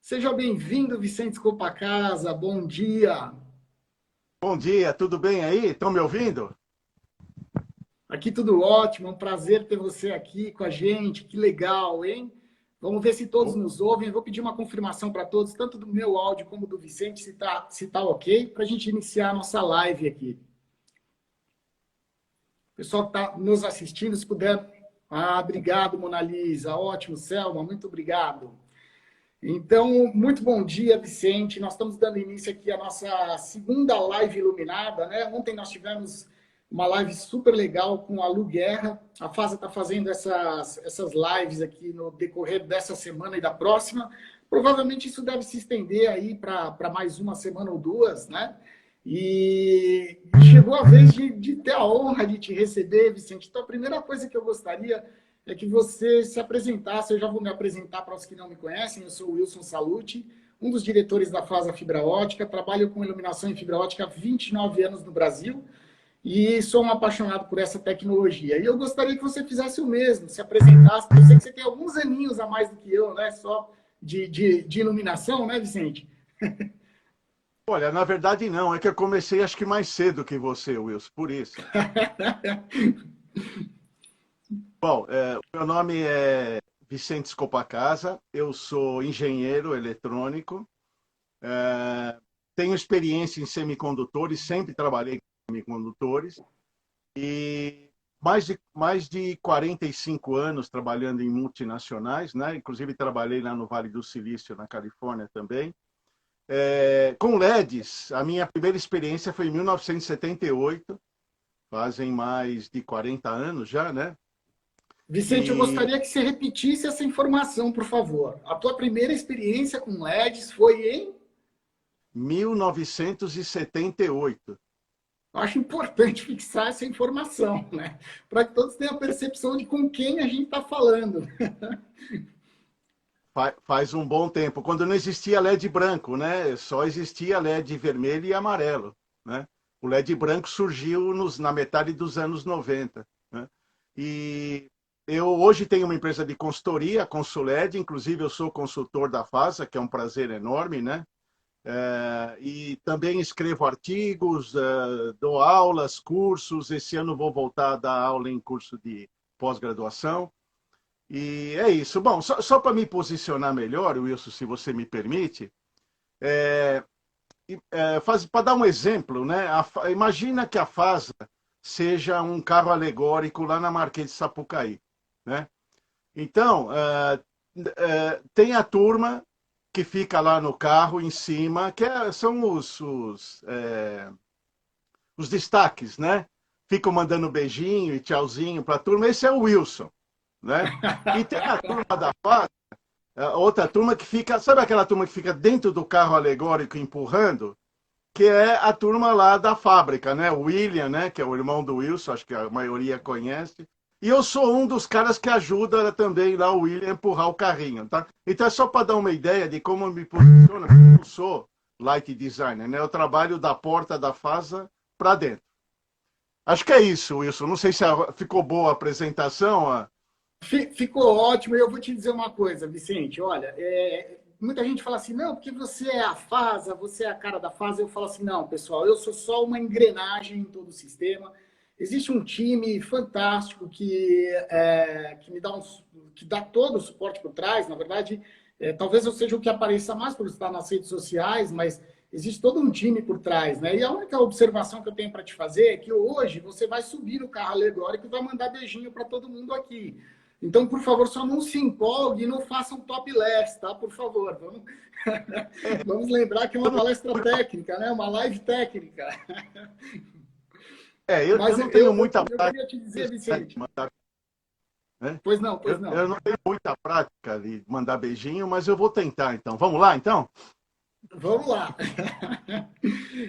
Seja bem-vindo, Vicente Copacasa. Bom dia. Bom dia, tudo bem aí? Estão me ouvindo? Aqui tudo ótimo. É um prazer ter você aqui com a gente. Que legal, hein? Vamos ver se todos Oh, nos ouvem. Eu vou pedir uma confirmação para todos, tanto do meu áudio como do Vicente, se tá ok, para a gente iniciar a nossa live aqui. O pessoal que está nos assistindo, se puder. Ah, obrigado, Mona Lisa. Ótimo, Selma. Muito obrigado. Então, muito bom dia, Vicente. Nós estamos dando início aqui à nossa segunda live iluminada, né? Ontem nós tivemos uma live super legal com a Lu Guerra. A FASA está fazendo essas lives aqui no decorrer dessa semana e da próxima. Provavelmente isso deve se estender aí para mais uma semana ou duas, né? E chegou a vez de ter a honra de te receber, Vicente. Então, a primeira coisa que eu gostaria é que você se apresentasse. Eu já vou me apresentar para os que não me conhecem. Eu sou o Wilson Salute, um dos diretores da FASA Fibra Ótica. Trabalho com iluminação em fibra ótica há 29 anos no Brasil e sou um apaixonado por essa tecnologia. E eu gostaria que você fizesse o mesmo, se apresentasse. Eu sei que você tem alguns aninhos a mais do que eu, né? Só de iluminação, né, Vicente? olha, na verdade não, é que eu comecei acho que mais cedo que você, Wilson, por isso. Bom, o meu nome é Vicente Scopacasa, eu sou engenheiro eletrônico, tenho experiência em semicondutores, sempre trabalhei com semicondutores, e mais de 45 anos trabalhando em multinacionais, né? Inclusive trabalhei lá no Vale do Silício, na Califórnia também. Com LEDs, a minha primeira experiência foi em 1978, fazem mais de 40 anos já, né? Vicente, eu E gostaria que você repetisse essa informação, por favor. A tua primeira experiência com LEDs foi em... 1978. Eu acho importante fixar essa informação, né? Para que todos tenham a percepção de com quem a gente está falando. Faz um bom tempo, quando não existia LED branco, né? Só existia LED vermelho e amarelo, né? O LED branco surgiu na metade dos anos 90, né? E eu hoje tenho uma empresa de consultoria, a Consuled, inclusive eu sou consultor da FASA, que é um prazer enorme, né? E também escrevo artigos, dou aulas, cursos. Esse ano vou voltar a dar aula em curso de pós-graduação. E é isso. Bom, só para me posicionar melhor, Wilson, se você me permite, para dar um exemplo, né? Imagina que a FASA seja um carro alegórico lá na Marquês de Sapucaí, né? Então, tem a turma que fica lá no carro em cima, são os destaques, né? Ficam mandando beijinho e tchauzinho para a turma. Esse é o Wilson, né? E tem a turma da FASA, outra turma que fica, sabe aquela turma que fica dentro do carro alegórico empurrando? Que é a turma lá da fábrica, né? O William, né? Que é o irmão do Wilson, acho que a maioria conhece. E eu sou um dos caras que ajuda também lá o William a empurrar o carrinho, tá? Então é só para dar uma ideia de como eu me posiciono, porque eu não sou light designer, né? Eu trabalho da porta da FASA para dentro. Acho que é isso, Wilson. Não sei se ficou boa a apresentação. Ficou ótimo. E eu vou te dizer uma coisa, Vicente. Olha, muita gente fala assim, não, porque você é a FASA, você é a cara da FASA. Eu falo assim, não, pessoal, eu sou só uma engrenagem em todo o sistema. Existe um time fantástico que me dá que dá todo o suporte por trás. Na verdade, talvez eu seja o que apareça mais por estar nas redes sociais, mas existe todo um time por trás, né? E a única observação que eu tenho para te fazer é que hoje você vai subir no carro alegórico e vai mandar beijinho para todo mundo aqui. Então, por favor, só não se empolgue e não faça um topless, tá? Por favor, vamos, vamos lembrar que é Eu uma não, palestra técnica, né? Uma live técnica. eu Mas não tenho muita eu prática queria te dizer, nisso, né, de Vicente. mandar, né? Pois não, pois não. Eu não tenho muita prática de mandar beijinho, mas eu vou tentar então. Vamos lá, então? Vamos lá.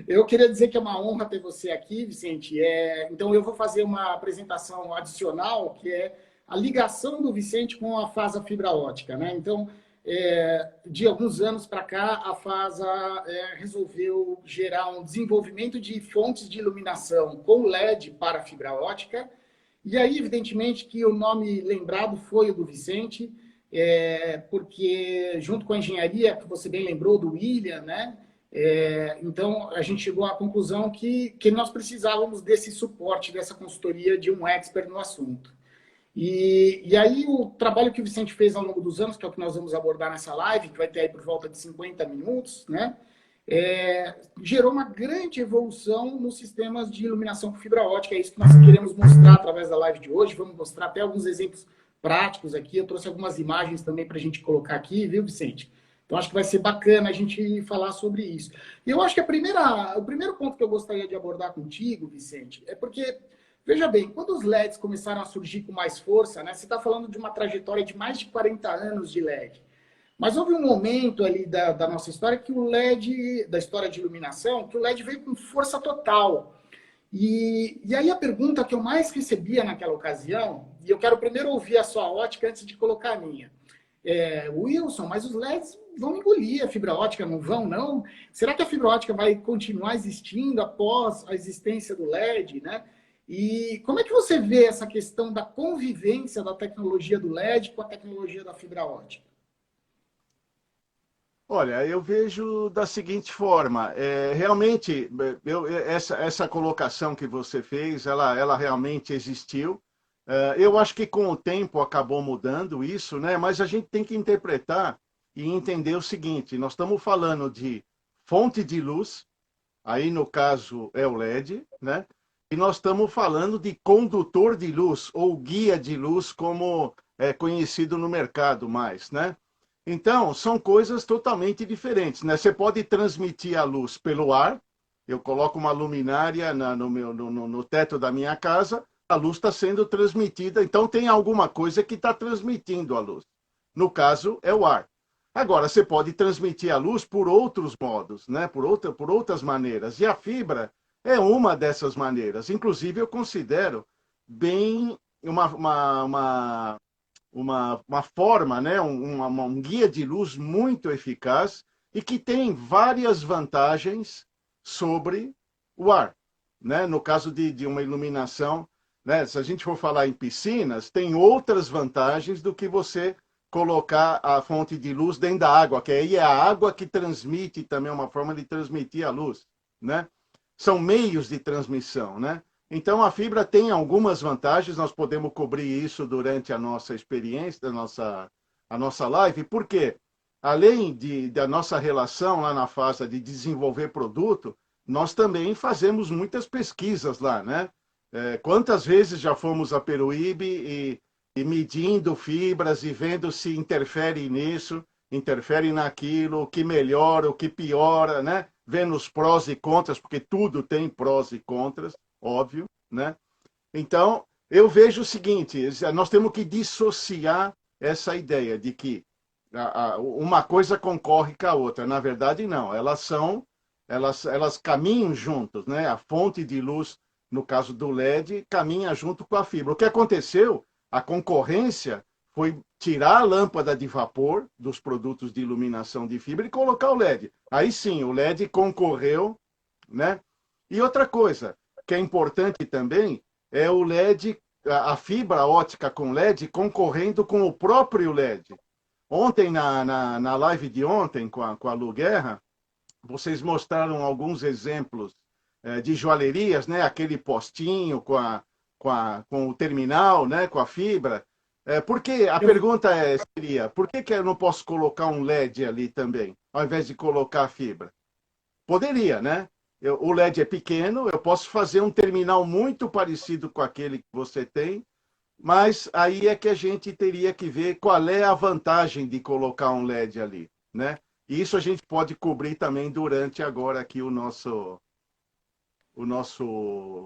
Eu queria dizer que é uma honra ter você aqui, Vicente. Então, eu vou fazer uma apresentação adicional, que é a ligação do Vicente com a FASA Fibra Ótica, né? Então, de alguns anos para cá, a FASA resolveu gerar um desenvolvimento de fontes de iluminação com LED para fibra ótica. E aí, evidentemente, que o nome lembrado foi o do Vicente. porque junto com a engenharia, que você bem lembrou do William, né? Então, a gente chegou à conclusão que nós precisávamos desse suporte, dessa consultoria de um expert no assunto. E aí, o trabalho que o Vicente fez ao longo dos anos, que é o que nós vamos abordar nessa live, que vai ter aí por volta de 50 minutos, né? Gerou uma grande evolução nos sistemas de iluminação com fibra ótica. É isso que nós queremos mostrar através da live de hoje. Vamos mostrar até alguns exemplos práticos aqui. Eu trouxe algumas imagens também para a gente colocar aqui, viu, Vicente? Então, acho que vai ser bacana a gente falar sobre isso. E eu acho que o primeiro ponto que eu gostaria de abordar contigo, Vicente, é porque, veja bem, quando os LEDs começaram a surgir com mais força, né, você está falando de uma trajetória de mais de 40 anos de LED. Mas houve um momento ali da nossa história que o LED, da história de iluminação, que o LED veio com força total. E aí a pergunta que eu mais recebia naquela ocasião, e eu quero primeiro ouvir a sua ótica antes de colocar a minha. Wilson, mas os LEDs vão engolir a fibra ótica, não vão, não? Será que a fibra ótica vai continuar existindo após a existência do LED, né? E como é que você vê essa questão da convivência da tecnologia do LED com a tecnologia da fibra ótica? Olha, eu vejo da seguinte forma, realmente, essa colocação que você fez, ela realmente existiu. Eu acho que com o tempo acabou mudando isso, né? Mas a gente tem que interpretar e entender o seguinte, nós estamos falando de fonte de luz, aí no caso é o LED, né? E nós estamos falando de condutor de luz, ou guia de luz, como é conhecido no mercado mais, né? Então, são coisas totalmente diferentes, né? Você pode transmitir a luz pelo ar, eu coloco uma luminária no teto da minha casa, a luz está sendo transmitida, então tem alguma coisa que está transmitindo a luz. No caso, é o ar. Agora, você pode transmitir a luz por outros modos, né? Por outras maneiras. E a fibra é uma dessas maneiras. Inclusive, eu considero bem uma forma, né? Um guia de luz muito eficaz e que tem várias vantagens sobre o ar. Né? No caso de uma iluminação, né? Se a gente for falar em piscinas, tem outras vantagens do que você colocar a fonte de luz dentro da água, que aí é a água que transmite também, uma forma de transmitir a luz. Né? São meios de transmissão, né? Então, a fibra tem algumas vantagens, nós podemos cobrir isso durante a nossa experiência, a nossa live, porque, além da nossa relação lá na fase de desenvolver produto, nós também fazemos muitas pesquisas lá, né? Quantas vezes já fomos a Peruíbe e medindo fibras e vendo se interfere nisso, interfere naquilo, o que melhora, o que piora, né? Vendo os prós e contras, porque tudo tem prós e contras, óbvio, né? Então, eu vejo o seguinte, nós temos que dissociar essa ideia de que uma coisa concorre com a outra. Na verdade, não. Elas caminham juntos, né? A fonte de luz, no caso do LED, caminha junto com a fibra. O que aconteceu? A concorrência foi tirar a lâmpada de vapor dos produtos de iluminação de fibra e colocar o LED. Aí sim, o LED concorreu, né? E outra coisa que é importante também é o LED, a fibra ótica com LED concorrendo com o próprio LED. Ontem, na live de ontem com a Lu Guerra, vocês mostraram alguns exemplos de joalherias, né? Aquele postinho com o terminal, né? Com a fibra. Porque a pergunta seria, por que eu não posso colocar um LED ali também, ao invés de colocar a fibra? Poderia, né? O LED é pequeno, eu posso fazer um terminal muito parecido com aquele que você tem, mas aí é que a gente teria que ver qual é a vantagem de colocar um LED ali, né? E isso a gente pode cobrir também durante agora aqui a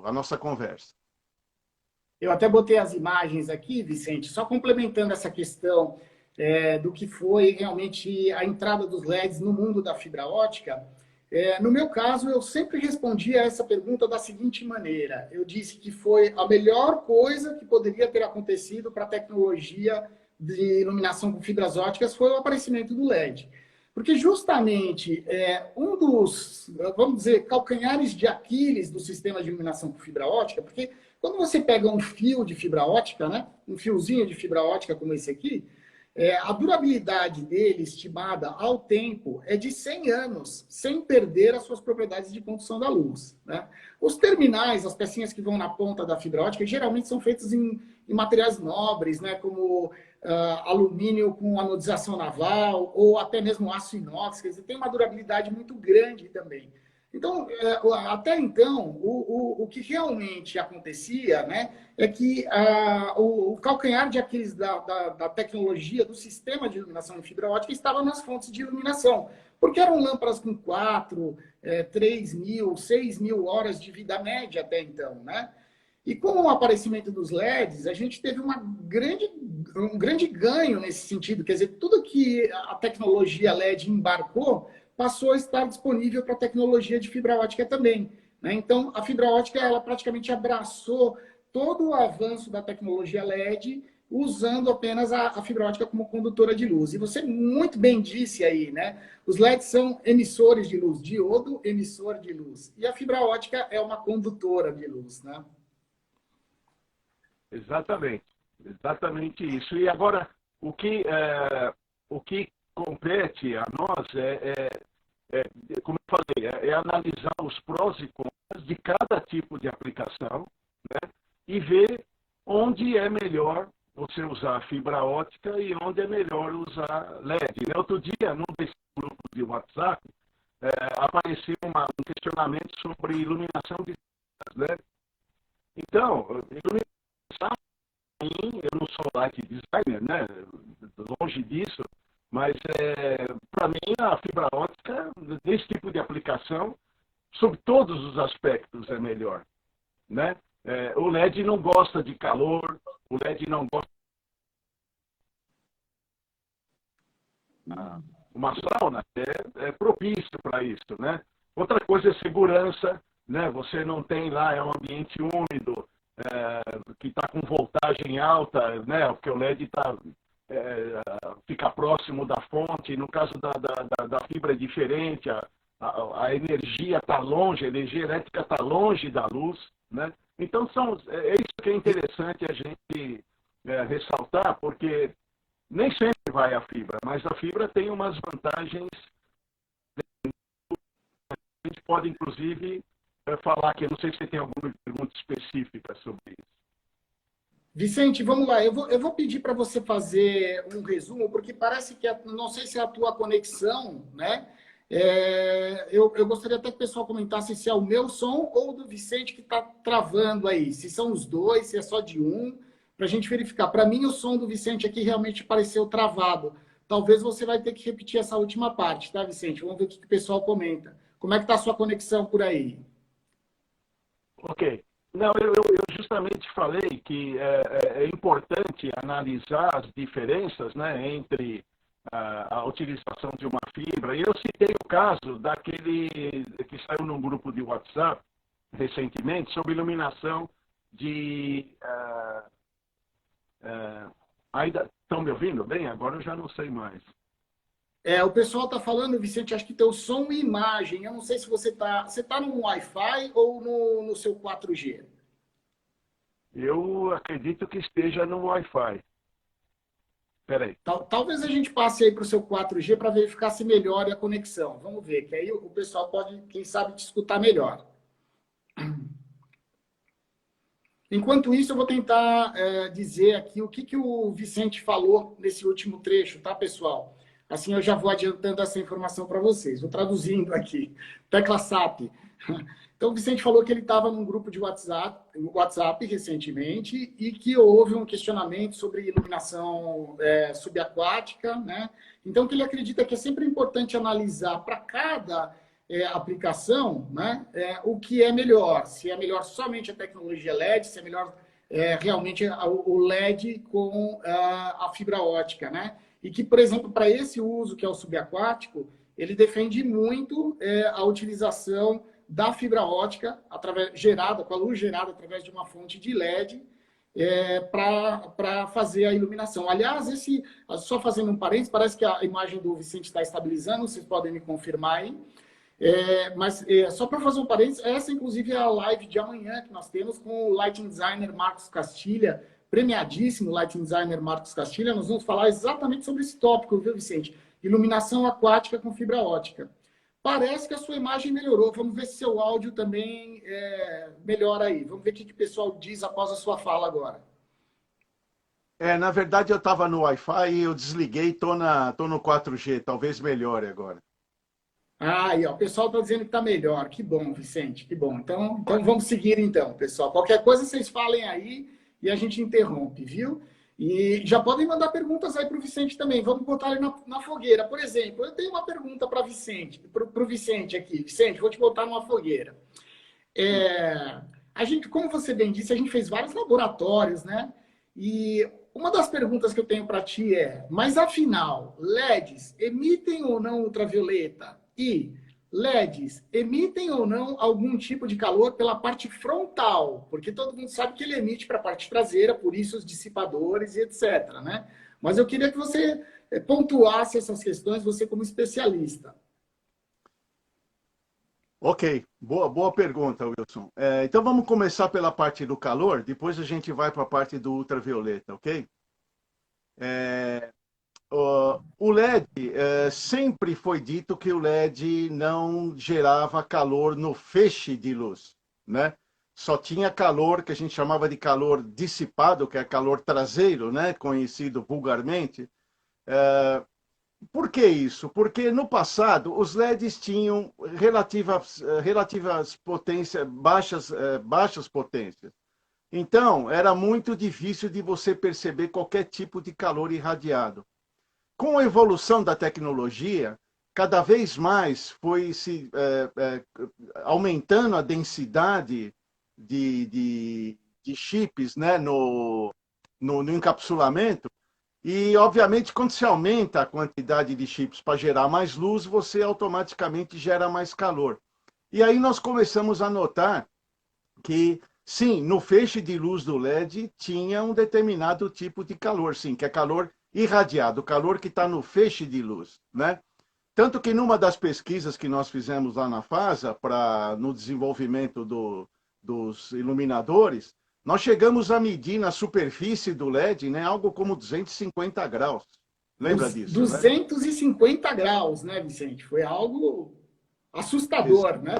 nossa conversa. Eu até botei as imagens aqui, Vicente, só complementando essa questão do que foi realmente a entrada dos LEDs no mundo da fibra ótica. No meu caso, eu sempre respondi a essa pergunta da seguinte maneira. Eu disse que foi a melhor coisa que poderia ter acontecido para a tecnologia de iluminação com fibras óticas foi o aparecimento do LED. Porque justamente um dos, vamos dizer, calcanhares de Aquiles do sistema de iluminação com fibra ótica, porque quando você pega um fio de fibra ótica, né, um fiozinho de fibra ótica como esse aqui, A durabilidade dele, estimada ao tempo, é de 100 anos, sem perder as suas propriedades de condução da luz, né? Os terminais, as pecinhas que vão na ponta da fibra ótica, geralmente são feitos em materiais nobres, né? Como alumínio com anodização naval, ou até mesmo aço inox, quer dizer, tem uma durabilidade muito grande também. Então, até então, o que realmente acontecia, né, é que o calcanhar de Aquiles da tecnologia, do sistema de iluminação em fibra ótica, estava nas fontes de iluminação, porque eram lâmpadas com 4, 3 mil, 6 mil horas de vida média até então, né? E com o aparecimento dos LEDs, a gente teve um grande ganho nesse sentido, quer dizer, tudo que a tecnologia LED embarcou passou a estar disponível para a tecnologia de fibra ótica também, né? Então, a fibra ótica, ela praticamente abraçou todo o avanço da tecnologia LED, usando apenas a fibra ótica como condutora de luz. E você muito bem disse aí, né? Os LEDs são emissores de luz, diodo emissor de luz. E a fibra ótica é uma condutora de luz, né? Exatamente, exatamente isso. E agora, o que compete a nós como eu falei, é analisar os prós e contras de cada tipo de aplicação, né? E ver onde é melhor você usar fibra ótica e onde é melhor usar LED. Né? Outro dia, num desses grupos de WhatsApp, apareceu um questionamento sobre iluminação de LED. Então, iluminação, eu não sou light designer, né? Longe disso, mas para mim a fibra ótica, nesse tipo de aplicação, sob todos os aspectos é melhor, né? O LED não gosta de calor, o LED não gosta uma sauna é propício para isso, né? Outra coisa é segurança, né? Você não tem lá, é um ambiente úmido, que está com voltagem alta, né? Porque o LED fica próximo da fonte. No caso da fibra é diferente, a energia está longe, a energia elétrica está longe da luz, né? Então é isso que é interessante a gente ressaltar, porque nem sempre vai a fibra, mas a fibra tem umas vantagens. A gente pode, inclusive, falar que eu não sei se você tem alguma pergunta específica sobre isso. Vicente, vamos lá. Eu vou pedir para você fazer um resumo, porque parece que, não sei se é a tua conexão, né? Eu gostaria até que o pessoal comentasse se é o meu som ou do Vicente que está travando aí. Se são os dois, se é só de um, para a gente verificar. Para mim, o som do Vicente aqui realmente pareceu travado. Talvez você vai ter que repetir essa última parte, tá, Vicente? Vamos ver o que o pessoal comenta. Como é que está a sua conexão por aí? Ok. Não, eu justamente falei que é importante analisar as diferenças, né, entre a utilização de uma fibra. E eu citei o caso daquele que saiu num grupo de WhatsApp recentemente sobre iluminação de... ainda estão me ouvindo bem? Agora eu já não sei mais. O pessoal está falando, Vicente, acho que tem o som e imagem. Eu não sei se você tá no Wi-Fi ou no seu 4G. Eu acredito que esteja no Wi-Fi. Espera aí. Talvez a gente passe aí para o seu 4G para verificar se melhora a conexão. Vamos ver, que aí o pessoal pode, quem sabe, te escutar melhor. Enquanto isso, eu vou tentar dizer aqui o que o Vicente falou nesse último trecho, tá, pessoal? Assim eu já vou adiantando essa informação para vocês. Vou traduzindo aqui. Tecla SAP. Então, o Vicente falou que ele estava num grupo de WhatsApp recentemente e que houve um questionamento sobre iluminação subaquática, né? Então, que ele acredita que é sempre importante analisar para cada aplicação, né, o que é melhor. Se é melhor somente a tecnologia LED, se é melhor realmente o LED com a fibra ótica, né? E que, por exemplo, para esse uso que é o subaquático, ele defende muito a utilização da fibra ótica gerada, com a luz gerada através de uma fonte de LED para fazer a iluminação. Aliás, só fazendo um parênteses, parece que a imagem do Vicente está estabilizando, vocês podem me confirmar aí. Mas só para fazer um parênteses, essa inclusive é a live de amanhã que nós temos com o Lighting Designer Marcos Castilha, premiadíssimo lighting designer Marcos Castilho. Nós vamos falar exatamente sobre esse tópico, viu, Vicente? Iluminação aquática com fibra ótica. Parece que a sua imagem melhorou. Vamos ver se seu áudio também melhora aí. Vamos ver o que o pessoal diz após a sua fala agora. Na verdade, eu estava no Wi-Fi e eu desliguei e tô no 4G. Talvez melhore agora. Aí, ó, o pessoal está dizendo que está melhor. Que bom, Vicente, que bom. Então vamos seguir então, pessoal. Qualquer coisa vocês falem aí e a gente interrompe, viu? E já podem mandar perguntas aí para o Vicente também. Vamos botar ele na fogueira. Por exemplo, eu tenho uma pergunta para Vicente, para o Vicente aqui. Vicente, vou te botar numa fogueira. A gente, como você bem disse, a gente fez vários laboratórios, né? E uma das perguntas que eu tenho para ti mas afinal, LEDs emitem ou não ultravioleta? E LEDs emitem ou não algum tipo de calor pela parte frontal? Porque todo mundo sabe que ele emite para a parte traseira, por isso os dissipadores e etc, né? Mas eu queria que você pontuasse essas questões, você como especialista. Ok, boa pergunta, Wilson. Então vamos começar pela parte do calor, depois a gente vai para a parte do ultravioleta, ok? O LED, sempre foi dito que o LED não gerava calor no feixe de luz, né? Só tinha calor que a gente chamava de calor dissipado, que é calor traseiro, né? Conhecido vulgarmente. Por que isso? Porque no passado os LEDs tinham relativas potências, baixas potências. Então, era muito difícil de você perceber qualquer tipo de calor irradiado. Com a evolução da tecnologia, cada vez mais foi se aumentando a densidade de chips, né, no encapsulamento. E, obviamente, quando se aumenta a quantidade de chips para gerar mais luz, você automaticamente gera mais calor. E aí nós começamos a notar que, sim, no feixe de luz do LED tinha um determinado tipo de calor, sim, que é calor irradiado, o calor que está no feixe de luz, né? Tanto que numa das pesquisas que nós fizemos lá na FASA, no desenvolvimento dos iluminadores, nós chegamos a medir na superfície do LED, né, algo como 250 graus. Lembra disso? 250 graus, né, Vicente? Foi algo assustador, né?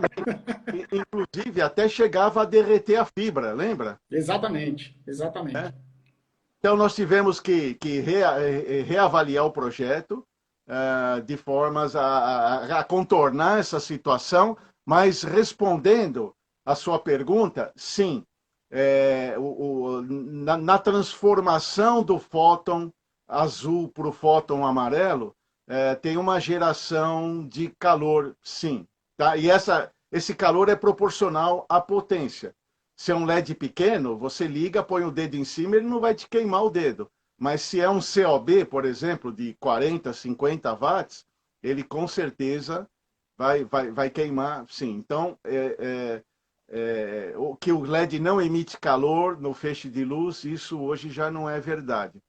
Inclusive, até chegava a derreter a fibra, lembra? Exatamente. Então, nós tivemos que reavaliar o projeto de formas a contornar essa situação, mas respondendo a sua pergunta, sim, na transformação do fóton azul para o fóton amarelo, tem uma geração de calor, sim. Tá? E esse calor é proporcional à potência. Se é um LED pequeno, você liga, põe o dedo em cima, ele não vai te queimar o dedo. Mas se é um COB, por exemplo, de 40, 50 watts, ele com certeza vai queimar, sim. Então, o que o LED não emite calor no feixe de luz, isso hoje já não é verdade.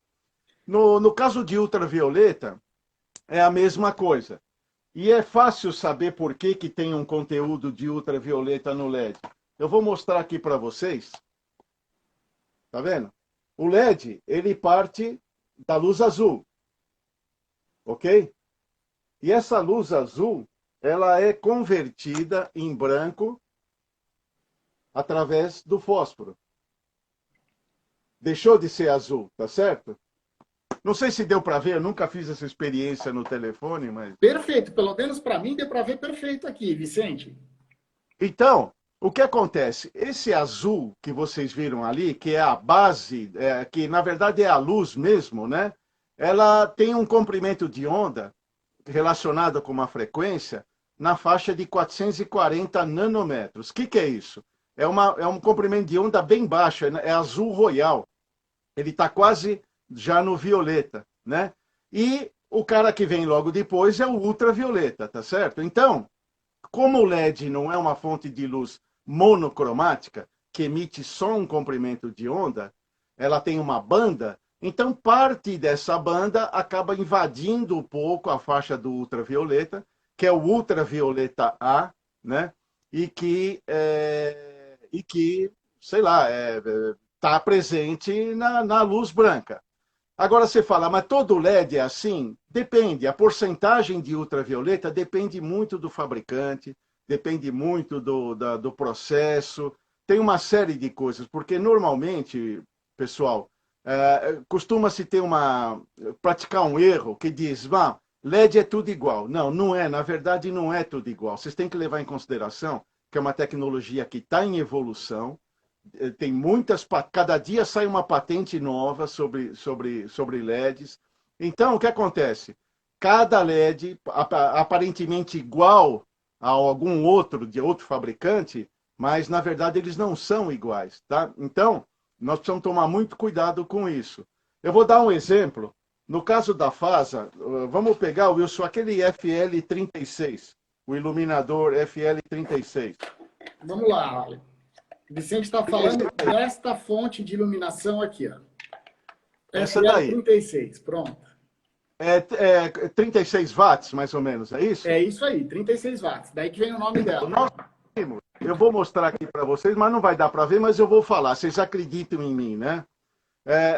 No caso de ultravioleta, é a mesma coisa. E é fácil saber por que tem um conteúdo de ultravioleta no LED. Eu vou mostrar aqui para vocês. Tá vendo? O LED, ele parte da luz azul. Ok? E essa luz azul, ela é convertida em branco através do fósforo. Deixou de ser azul, tá certo? Não sei se deu para ver, eu nunca fiz essa experiência no telefone, mas... Perfeito, pelo menos para mim deu para ver perfeito aqui, Vicente. Então, o que acontece? Esse azul que vocês viram ali, que é a base, que na verdade é a luz mesmo, né? Ela tem um comprimento de onda relacionado com uma frequência na faixa de 440 nanômetros. O que é isso? É um comprimento de onda bem baixo, é azul royal. Ele está quase já no violeta, né? E o cara que vem logo depois é o ultravioleta, tá certo? Então, como o LED não é uma fonte de luz monocromática, que emite só um comprimento de onda, ela tem uma banda, então parte dessa banda acaba invadindo um pouco a faixa do ultravioleta, que é o ultravioleta A, né? E que sei lá, está presente na luz branca. Agora você fala, mas todo LED é assim? Depende. A porcentagem de ultravioleta depende muito do fabricante, depende muito do processo, tem uma série de coisas, porque normalmente, pessoal, costuma-se praticar um erro que diz, LED é tudo igual. Não, não é. Na verdade, não é tudo igual. Vocês têm que levar em consideração que é uma tecnologia que está em evolução, tem cada dia sai uma patente nova sobre LEDs. Então, o que acontece? Cada LED, aparentemente igual a algum outro, de outro fabricante, mas, na verdade, eles não são iguais, tá? Então, nós precisamos tomar muito cuidado com isso. Eu vou dar um exemplo. No caso da FASA, vamos pegar, Wilson, aquele FL36, o iluminador FL36. Vamos lá, olha. Vicente está falando desta fonte de iluminação aqui, ó. Essa daí. 36, pronto. 36 watts, mais ou menos, é isso? É isso aí, 36 watts. Daí que vem o nome dela. Eu vou mostrar aqui para vocês, mas não vai dar para ver, mas eu vou falar. Vocês acreditam em mim, né?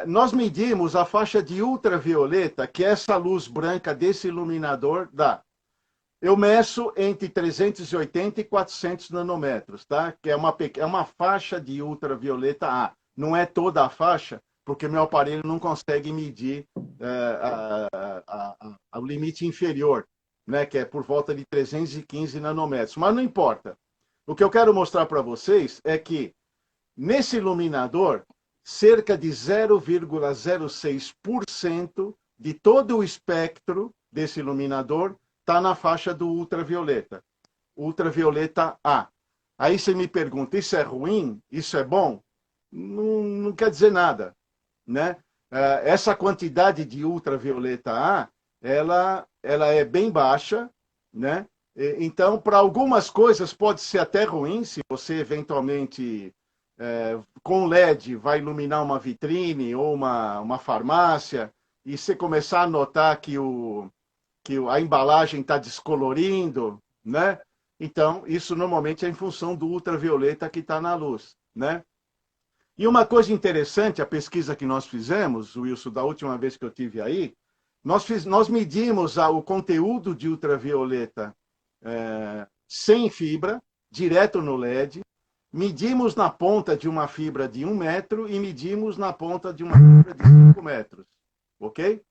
Nós medimos a faixa de ultravioleta que essa luz branca desse iluminador dá. Eu meço entre 380 e 400 nanômetros, tá? Que é uma faixa de ultravioleta A. Não é toda a faixa, porque meu aparelho não consegue medir o limite inferior, né? Que é por volta de 315 nanômetros. Mas não importa. O que eu quero mostrar para vocês é que nesse iluminador, cerca de 0,06% de todo o espectro desse iluminador está na faixa do ultravioleta. Ultravioleta A. Aí você me pergunta, isso é ruim? Isso é bom? Não quer dizer nada, né? Essa quantidade de ultravioleta A, ela é bem baixa, né? Então, para algumas coisas pode ser até ruim, se você eventualmente, com LED, vai iluminar uma vitrine ou uma farmácia, e você começar a notar que a embalagem está descolorindo, né? Então, isso normalmente é em função do ultravioleta que está na luz, né? E uma coisa interessante, a pesquisa que nós fizemos, Wilson, da última vez que eu tive aí, nós medimos o conteúdo de ultravioleta sem fibra, direto no LED, medimos na ponta de uma fibra de 1 metro e medimos na ponta de uma fibra de 5 metros, ok?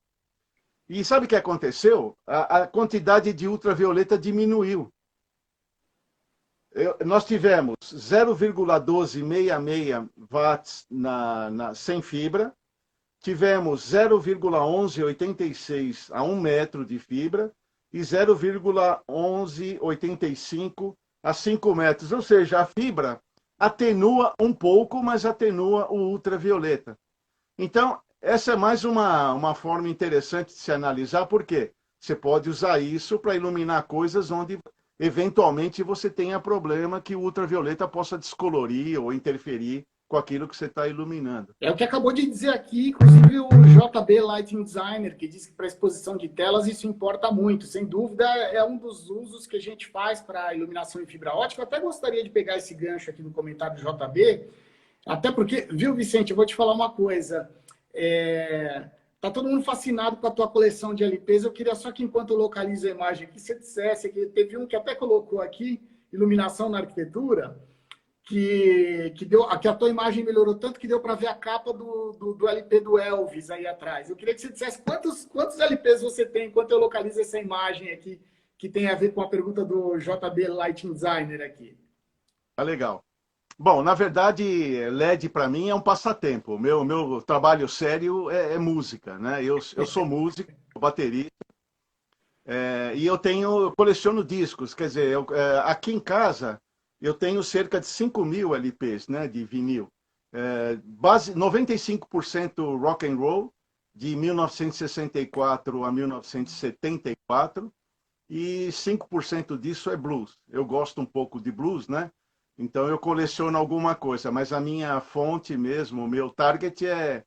E sabe o que aconteceu? A quantidade de ultravioleta diminuiu. Nós tivemos 0,1266 watts sem fibra, tivemos 0,1186 a 1 metro de fibra e 0,1185 a 5 metros. Ou seja, a fibra atenua um pouco, mas atenua o ultravioleta. Então, essa é mais uma forma interessante de se analisar, porque você pode usar isso para iluminar coisas onde, eventualmente, você tenha problema que o ultravioleta possa descolorir ou interferir com aquilo que você está iluminando. É o que acabou de dizer aqui, inclusive o JB Lighting Designer, que disse que para exposição de telas isso importa muito. Sem dúvida, é um dos usos que a gente faz para iluminação em fibra ótica. Eu até gostaria de pegar esse gancho aqui no comentário do JB, até porque, viu, Vicente, eu vou te falar uma coisa. Tá todo mundo fascinado com a tua coleção de LPs. Eu queria só que, enquanto eu localizo a imagem aqui, você dissesse que teve um que até colocou aqui, iluminação na arquitetura, que a tua imagem melhorou tanto que deu para ver a capa do LP do Elvis aí atrás. Eu queria que você dissesse quantos LPs você tem, enquanto eu localizo essa imagem aqui, que tem a ver com a pergunta do JB Lighting Designer aqui. Tá legal. Bom, na verdade, LED para mim é um passatempo. Meu trabalho sério é música, né? Eu sou músico, baterista, e eu coleciono discos. Quer dizer, aqui em casa eu tenho cerca de 5.000 LPs, né, de vinil. 95% rock and roll, de 1964 a 1974, e 5% disso é blues. Eu gosto um pouco de blues, né? Então eu coleciono alguma coisa, mas a minha fonte mesmo, o meu target é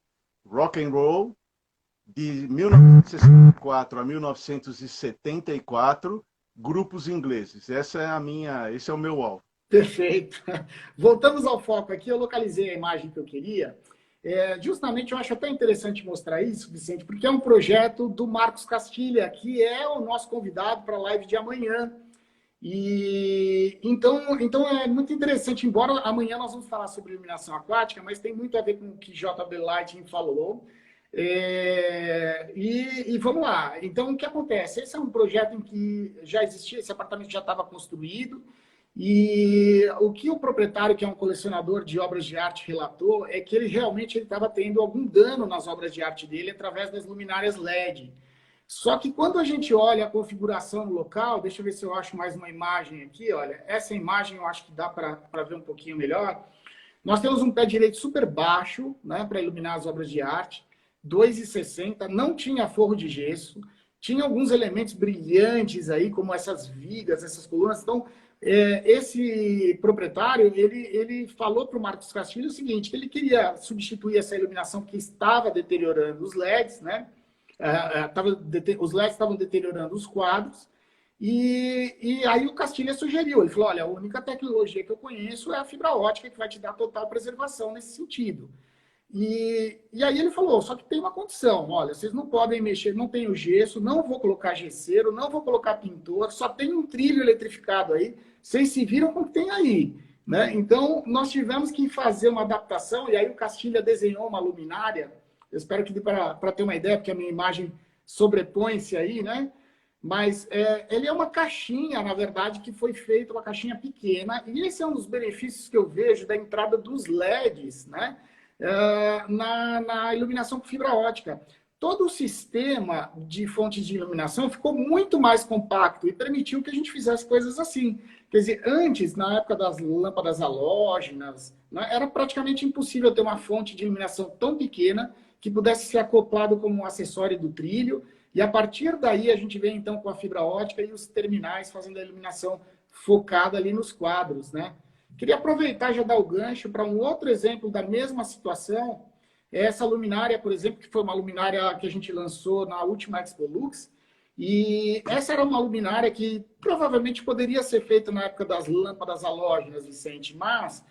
rock and roll, de 1964 a 1974, grupos ingleses. Esse é o meu alvo. Perfeito. Voltamos ao foco aqui. Eu localizei a imagem que eu queria. Justamente eu acho até interessante mostrar isso, Vicente, porque é um projeto do Marcos Castilha, que é o nosso convidado para a live de amanhã. E então é muito interessante, embora amanhã nós vamos falar sobre iluminação aquática, mas tem muito a ver com o que JB Lighting falou. E vamos lá. Então, o que acontece? Esse é um projeto em que já existia, esse apartamento já estava construído, e o que o proprietário, que é um colecionador de obras de arte, relatou é que ele realmente estava tendo algum dano nas obras de arte dele através das luminárias LED. Só que quando a gente olha a configuração no local, deixa eu ver se eu acho mais uma imagem aqui, olha, essa imagem eu acho que dá para ver um pouquinho melhor. Nós temos um pé direito super baixo, né, para iluminar as obras de arte, 2,60, não tinha forro de gesso, tinha alguns elementos brilhantes aí, como essas vigas, essas colunas. Então, esse proprietário, ele falou para o Marcos Castilho o seguinte, que ele queria substituir essa iluminação que estava deteriorando os LEDs, né? Os LEDs estavam deteriorando os quadros, e aí o Castilha sugeriu, ele falou, olha, a única tecnologia que eu conheço é a fibra ótica, que vai te dar total preservação nesse sentido. E aí ele falou, só que tem uma condição, olha, vocês não podem mexer, não tem o gesso, não vou colocar gesseiro, não vou colocar pintor, só tem um trilho eletrificado aí, vocês se viram com o que tem aí, né? Então, nós tivemos que fazer uma adaptação, e aí o Castilha desenhou uma luminária, eu espero que dê para ter uma ideia, porque a minha imagem sobrepõe-se aí, né? Mas ele é uma caixinha, na verdade, que foi feita, uma caixinha pequena, e esse é um dos benefícios que eu vejo da entrada dos LEDs, né? Na iluminação com fibra ótica. Todo o sistema de fontes de iluminação ficou muito mais compacto e permitiu que a gente fizesse coisas assim. Quer dizer, antes, na época das lâmpadas halógenas, né, era praticamente impossível ter uma fonte de iluminação tão pequena que pudesse ser acoplado como um acessório do trilho, e a partir daí a gente vem então com a fibra ótica e os terminais fazendo a iluminação focada ali nos quadros, né? Queria aproveitar e já dar o gancho para um outro exemplo da mesma situação. Essa luminária, por exemplo, que foi uma luminária que a gente lançou na última Expo Lux, e essa era uma luminária que provavelmente poderia ser feita na época das lâmpadas halógenas, Vicente, mas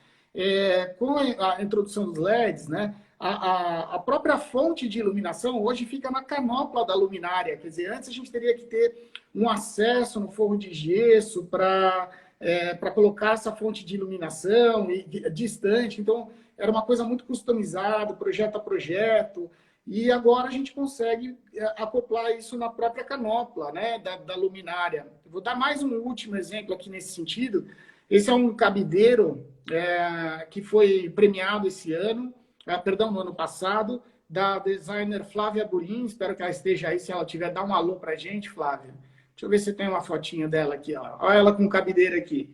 com a introdução dos LEDs, né, a própria fonte de iluminação hoje fica na canopla da luminária. Quer dizer, antes a gente teria que ter um acesso no forro de gesso para colocar essa fonte de iluminação distante. Então, era uma coisa muito customizada, projeto a projeto, e agora a gente consegue acoplar isso na própria canopla, né, da luminária. Eu vou dar mais um último exemplo aqui nesse sentido. Esse é um cabideiro que foi premiado esse ano, perdão, no ano passado, da designer Flávia Burim. Espero que ela esteja aí. Se ela tiver, dá um alô para a gente, Flávia. Deixa eu ver se tem uma fotinha dela aqui. Ó. Olha ela com cabideira aqui.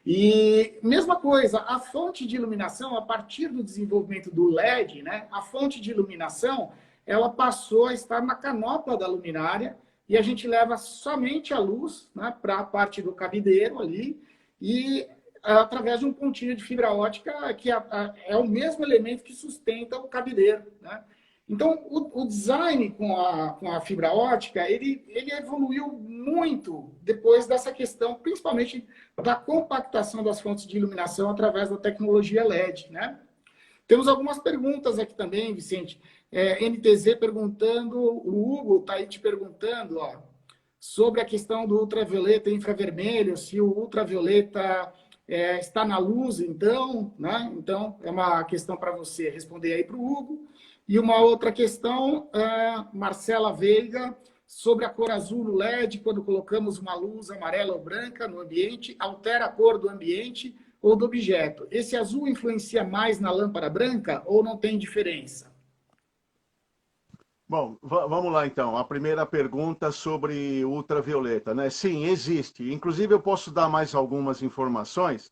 E mesma coisa, a fonte de iluminação, a partir do desenvolvimento do LED, né, a fonte de iluminação, ela passou a estar na canopla da luminária, e a gente leva somente a luz, né, para a parte do cabideiro ali, e através de um pontinho de fibra ótica, que é o mesmo elemento que sustenta o cabideiro, né? Então, o design com a fibra ótica, ele evoluiu muito depois dessa questão, principalmente da compactação das fontes de iluminação através da tecnologia LED, né? Temos algumas perguntas aqui também, Vicente. NTZ perguntando, o Hugo está aí te perguntando, ó, sobre a questão do ultravioleta e infravermelho, se o ultravioleta está na luz, então, né? Então, é uma questão para você responder aí para o Hugo. E uma outra questão, Marcela Veiga, sobre a cor azul no LED, quando colocamos uma luz amarela ou branca no ambiente, altera a cor do ambiente ou do objeto. Esse azul influencia mais na lâmpada branca ou não tem diferença? Bom, vamos lá então. A primeira pergunta sobre ultravioleta, né? Sim, existe. Inclusive, eu posso dar mais algumas informações.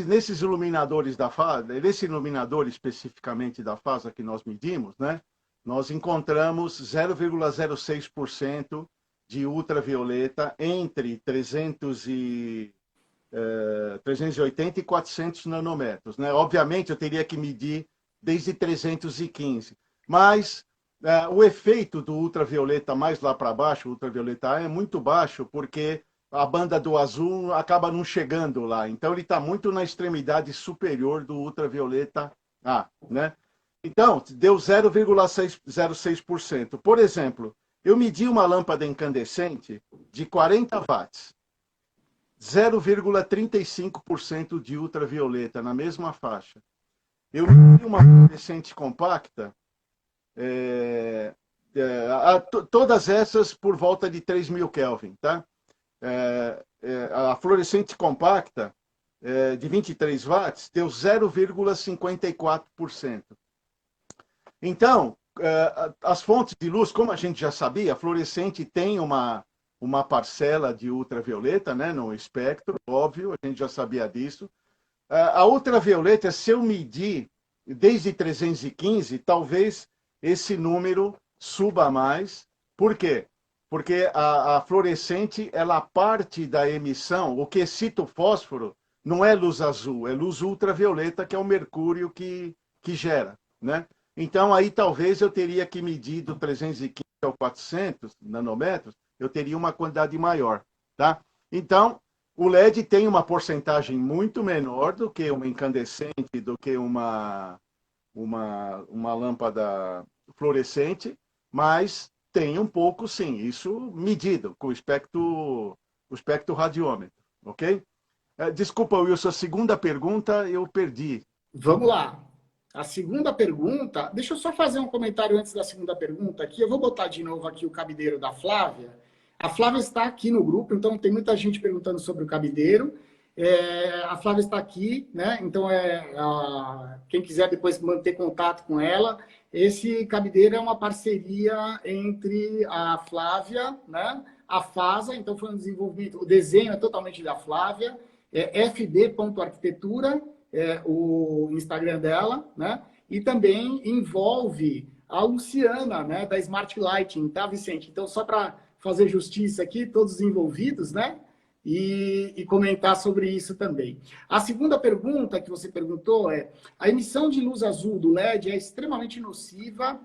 Nesses iluminadores da FASA, nesse iluminador especificamente da FASA que nós medimos, né, nós encontramos 0,06% de ultravioleta entre 380 e 400 nanômetros, né? Obviamente, eu teria que medir desde 315, mas o efeito do ultravioleta mais lá para baixo, o ultravioleta A, é muito baixo, porque a banda do azul acaba não chegando lá. Então, ele está muito na extremidade superior do ultravioleta A, né? Então, deu 0,06%. Por exemplo, eu medi uma lâmpada incandescente de 40 watts, 0,35% de ultravioleta na mesma faixa. Eu medi uma fluorescente compacta, todas essas por volta de 3.000 Kelvin, tá? A fluorescente compacta de 23 watts deu 0,54%. Então, as fontes de luz, como a gente já sabia, a fluorescente tem uma parcela de ultravioleta, né, no espectro, óbvio, a gente já sabia disso. A ultravioleta, se eu medir desde 315, talvez esse número suba mais. Por quê? Porque a fluorescente, ela parte da emissão, o que excita o fósforo não é luz azul, é luz ultravioleta, que é o mercúrio que gera, né? Então, aí talvez eu teria que medir do 315 ao 400 nanômetros, eu teria uma quantidade maior, tá? Então, o LED tem uma porcentagem muito menor do que uma incandescente, do que uma lâmpada fluorescente, mas tem um pouco, sim, isso medido com o espectro radiômetro, ok? Desculpa, Wilson, a segunda pergunta eu perdi. Vamos lá. A segunda pergunta, deixa eu só fazer um comentário antes da segunda pergunta aqui. Eu vou botar de novo aqui o cabideiro da Flávia. A Flávia está aqui no grupo, então tem muita gente perguntando sobre o cabideiro. A Flávia está aqui, né? Então, quem quiser depois manter contato com ela, esse cabideiro é uma parceria entre a Flávia, né? A FASA, então foi um desenvolvimento, o desenho é totalmente da Flávia, fb.arquitetura, o Instagram dela, né? E também envolve a Luciana, né? Da Smart Lighting, tá, Vicente? Então, só para fazer justiça aqui, todos os envolvidos, né? E comentar sobre isso também. A segunda pergunta que você perguntou a emissão de luz azul do LED é extremamente nociva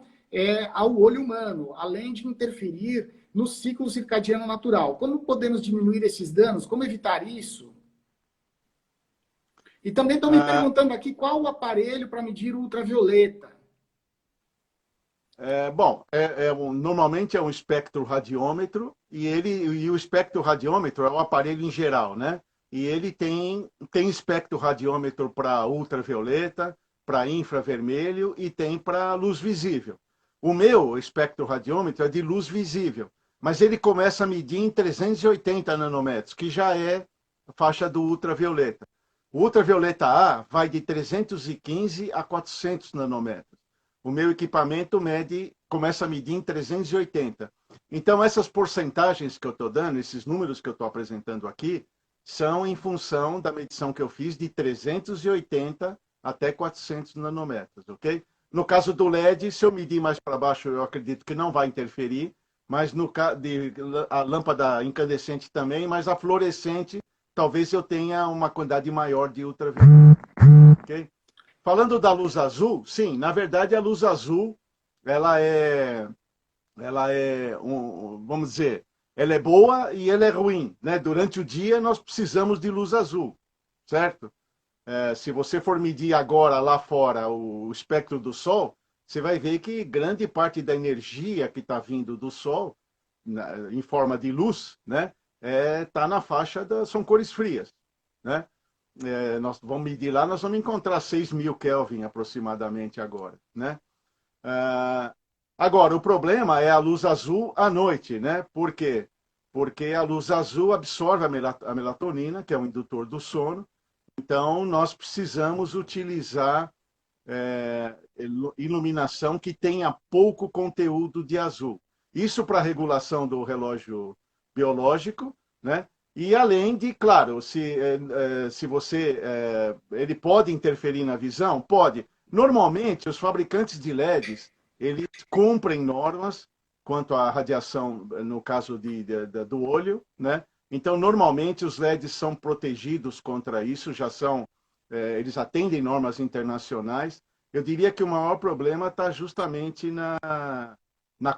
ao olho humano, além de interferir no ciclo circadiano natural. Como podemos diminuir esses danos? Como evitar isso? E também estão me perguntando aqui qual o aparelho para medir o ultravioleta. Normalmente é um espectroradiômetro e o espectroradiômetro é um aparelho em geral, né? E ele tem espectroradiômetro para ultravioleta, para infravermelho e tem para luz visível. O meu espectroradiômetro é de luz visível, mas ele começa a medir em 380 nanômetros, que já é a faixa do ultravioleta. O ultravioleta A vai de 315 a 400 nanômetros. O meu equipamento começa a medir em 380. Então, essas porcentagens que eu estou dando, esses números que eu estou apresentando aqui, são em função da medição que eu fiz de 380 até 400 nanômetros, ok? No caso do LED, se eu medir mais para baixo, eu acredito que não vai interferir, mas a lâmpada incandescente também, mas a fluorescente, talvez eu tenha uma quantidade maior de ultravioleta, ok? Falando da luz azul, sim, na verdade a luz azul, vamos dizer, ela é boa e ela é ruim, né? Durante o dia nós precisamos de luz azul, certo? Se você for medir agora lá fora o espectro do Sol, você vai ver que grande parte da energia que está vindo do Sol, em forma de luz, né? Tá na faixa são cores frias, né? Nós vamos medir lá, nós vamos encontrar 6.000 Kelvin aproximadamente agora, né? Agora, o problema é a luz azul à noite, né? Por quê? Porque a luz azul absorve a melatonina, que é um indutor do sono, então nós precisamos utilizar iluminação que tenha pouco conteúdo de azul. Isso para regulação do relógio biológico, né? E além de, claro, se ele pode interferir na visão? Pode. Normalmente, os fabricantes de LEDs, eles cumprem normas quanto à radiação, no caso do olho, né? Então, normalmente, os LEDs são protegidos contra isso, eles atendem normas internacionais. Eu diria que o maior problema está justamente na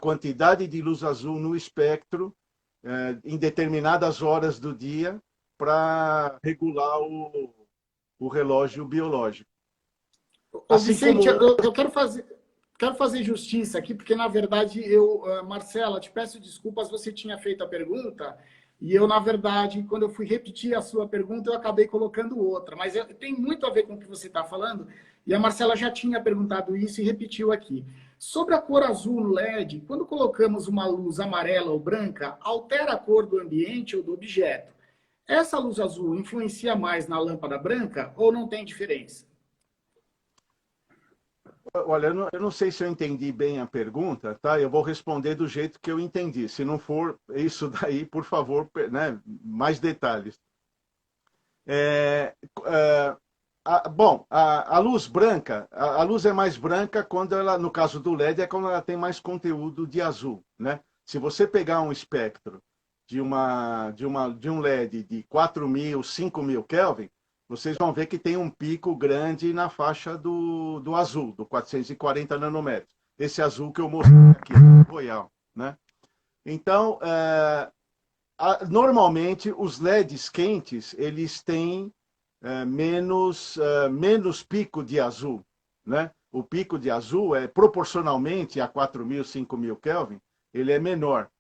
quantidade de luz azul no espectro, em determinadas horas do dia para regular o relógio biológico. Ô, Assim como... Vicente, eu quero fazer justiça aqui, porque, na verdade, Marcela, te peço desculpas, você tinha feito a pergunta, e eu, na verdade, quando eu fui repetir a sua pergunta, eu acabei colocando outra. Mas tem muito a ver com o que você está falando, e a Marcela já tinha perguntado isso e repetiu aqui. Sobre a cor azul no LED, quando colocamos uma luz amarela ou branca, altera a cor do ambiente ou do objeto. Essa luz azul influencia mais na lâmpada branca ou não tem diferença? Olha, eu não sei se eu entendi bem a pergunta, tá? Eu vou responder do jeito que eu entendi. Se não for isso daí, por favor, né, mais detalhes. Bom, a luz branca, a luz é mais branca quando ela, no caso do LED, é quando ela tem mais conteúdo de azul, né? Se você pegar um espectro de um LED de 4.000, 5.000 Kelvin, vocês vão ver que tem um pico grande na faixa do azul, do 440 nanômetros. Esse azul que eu mostrei aqui, Royal, né? Então, normalmente, os LEDs quentes, eles têm menos pico de azul, né? O pico de azul é proporcionalmente a 4.000, 5.000 Kelvin, ele é menor.